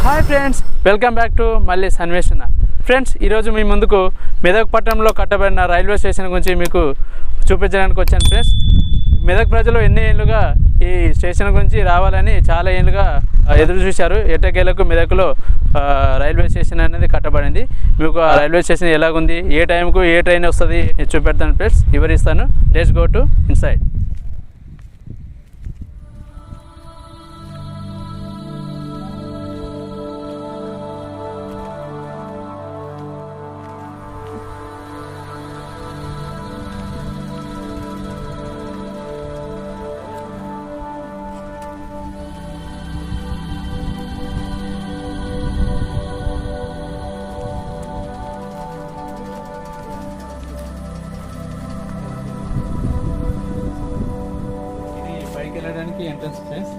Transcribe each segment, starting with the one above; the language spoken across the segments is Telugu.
Hi friends, welcome back to మళ్ళీ అన్వేషణ. ఫ్రెండ్స్, ఈరోజు మీ ముందుకు మెదక్ పట్టణంలో కట్టబడిన రైల్వే స్టేషన్ గురించి మీకు చూపించడానికి వచ్చాను. ఫ్రెండ్స్, మెదక్ ప్రజలు ఎన్ని ఏళ్ళుగా ఈ స్టేషన్ గురించి రావాలని చాలా ఏళ్ళుగా ఎదురు చూశారు. ఎట్టకేలకు మెదక్లో రైల్వే స్టేషన్ అనేది కట్టబడింది. మీకు ఆ రైల్వే స్టేషన్ ఎలాగుంది, ఏ టైంకు ఏ ట్రైన్ వస్తుంది చూపెడతాను. ఫ్రెండ్స్, వివరిస్తాను. Let's go to inside. వెళ్ళడానికి entrance friends.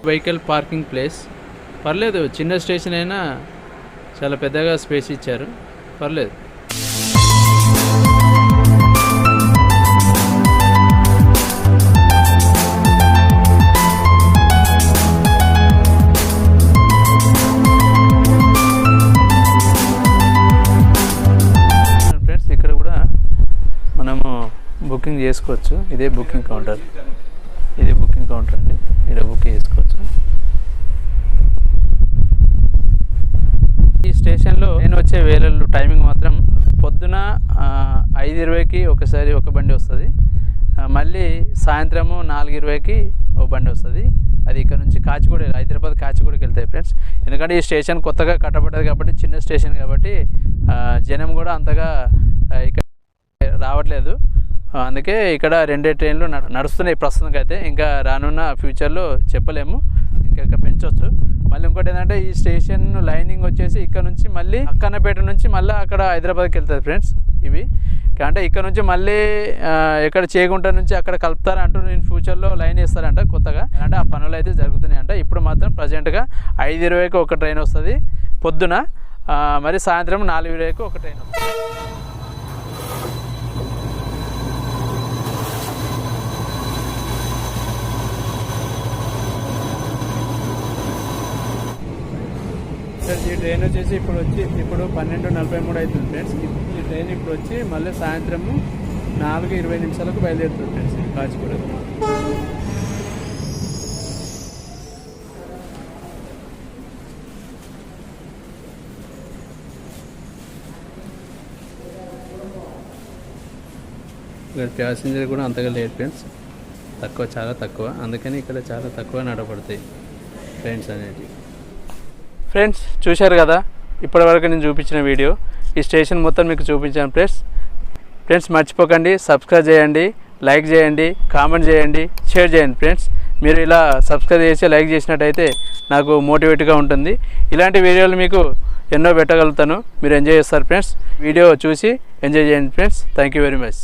Vehicle parking place పర్లేదు, చిన్న స్టేషన్ అయినా చాలా పెద్దగా స్పేస్ ఇచ్చారు, పర్లేదు. బుకింగ్ చేసుకోవచ్చు. ఇదే బుకింగ్ కౌంటర్, అండి. ఇక్కడ బుక్ చేసుకోవచ్చు. ఈ స్టేషన్లో నేను వచ్చే వేళలు టైమింగ్ మాత్రం పొద్దున 5:20కి ఒకసారి ఒక బండి వస్తుంది, మళ్ళీ సాయంత్రము 4:20కి ఒక బండి వస్తుంది. అది ఇక్కడ నుంచి కాచిగూడ, హైదరాబాద్ కాచిగూడకి వెళ్తాయి ఫ్రెండ్స్. ఎందుకంటే ఈ స్టేషన్ కొత్తగా కట్టబడ్డది కాబట్టి, చిన్న స్టేషన్ కాబట్టి జనం కూడా అంతగా ఇక్కడ రావట్లేదు. అందుకే ఇక్కడ 2 ట్రైన్లు నడుస్తున్నాయి ప్రస్తుతానికి అయితే. ఇంకా రానున్న ఫ్యూచర్లో చెప్పలేము, ఇంకా పెంచవచ్చు. మళ్ళీ ఇంకోటి ఏంటంటే, ఈ స్టేషన్ లైనింగ్ వచ్చేసి ఇక్కడ నుంచి మళ్ళీ అక్కన్నపేట నుంచి మళ్ళీ అక్కడ హైదరాబాద్కి వెళ్తుంది ఫ్రెండ్స్. ఇవి అంటే ఇక్కడ నుంచి మళ్ళీ ఎక్కడ చేగుంట నుంచి అక్కడ కలుపుతారంటూ నేను ఫ్యూచర్లో లైన్ వేస్తారంట కొత్తగా. అంటే ఆ పనులు అయితే జరుగుతున్నాయి అంట. ఇప్పుడు మాత్రం ప్రజెంట్గా 5:20కి ఒక ట్రైన్ వస్తుంది పొద్దున, మరి సాయంత్రం 4:20కి ఒక ట్రైన్ వస్తుంది. ఈ ట్రైన్ వచ్చేసి ఇప్పుడు 12:43 అవుతుంది ఫ్రెండ్స్. ఈ ట్రైన్ ఇప్పుడు వచ్చి మళ్ళీ సాయంత్రము 4:20 బయలుదేరుతుంది ఫ్రెండ్స్ కాచిగూడ. ఇక్కడ ప్యాసింజర్ కూడా అంతగా లేట్ ఫ్రెండ్స్, చాలా తక్కువ. అందుకని ఇక్కడ చాలా తక్కువ నడపడతాయి ట్రైన్స్ అనేవి. ఫ్రెండ్స్, చూశారు కదా ఇప్పటివరకు నేను చూపించిన వీడియో. ఈ స్టేషన్ మొత్తం మీకు చూపించాను ఫ్రెండ్స్. మర్చిపోకండి, సబ్స్క్రైబ్ చేయండి, లైక్ చేయండి, కామెంట్ చేయండి, షేర్ చేయండి ఫ్రెండ్స్. మీరు ఇలా సబ్స్క్రైబ్ చేసి లైక్ చేసినట్టయితే నాకు మోటివేట్గా ఉంటుంది. ఇలాంటి వీడియోలు మీకు ఎన్నో పెట్టగలుగుతాను, మీరు ఎంజాయ్ చేస్తారు ఫ్రెండ్స్. వీడియో చూసి ఎంజాయ్ చేయండి friends. Thank you very much.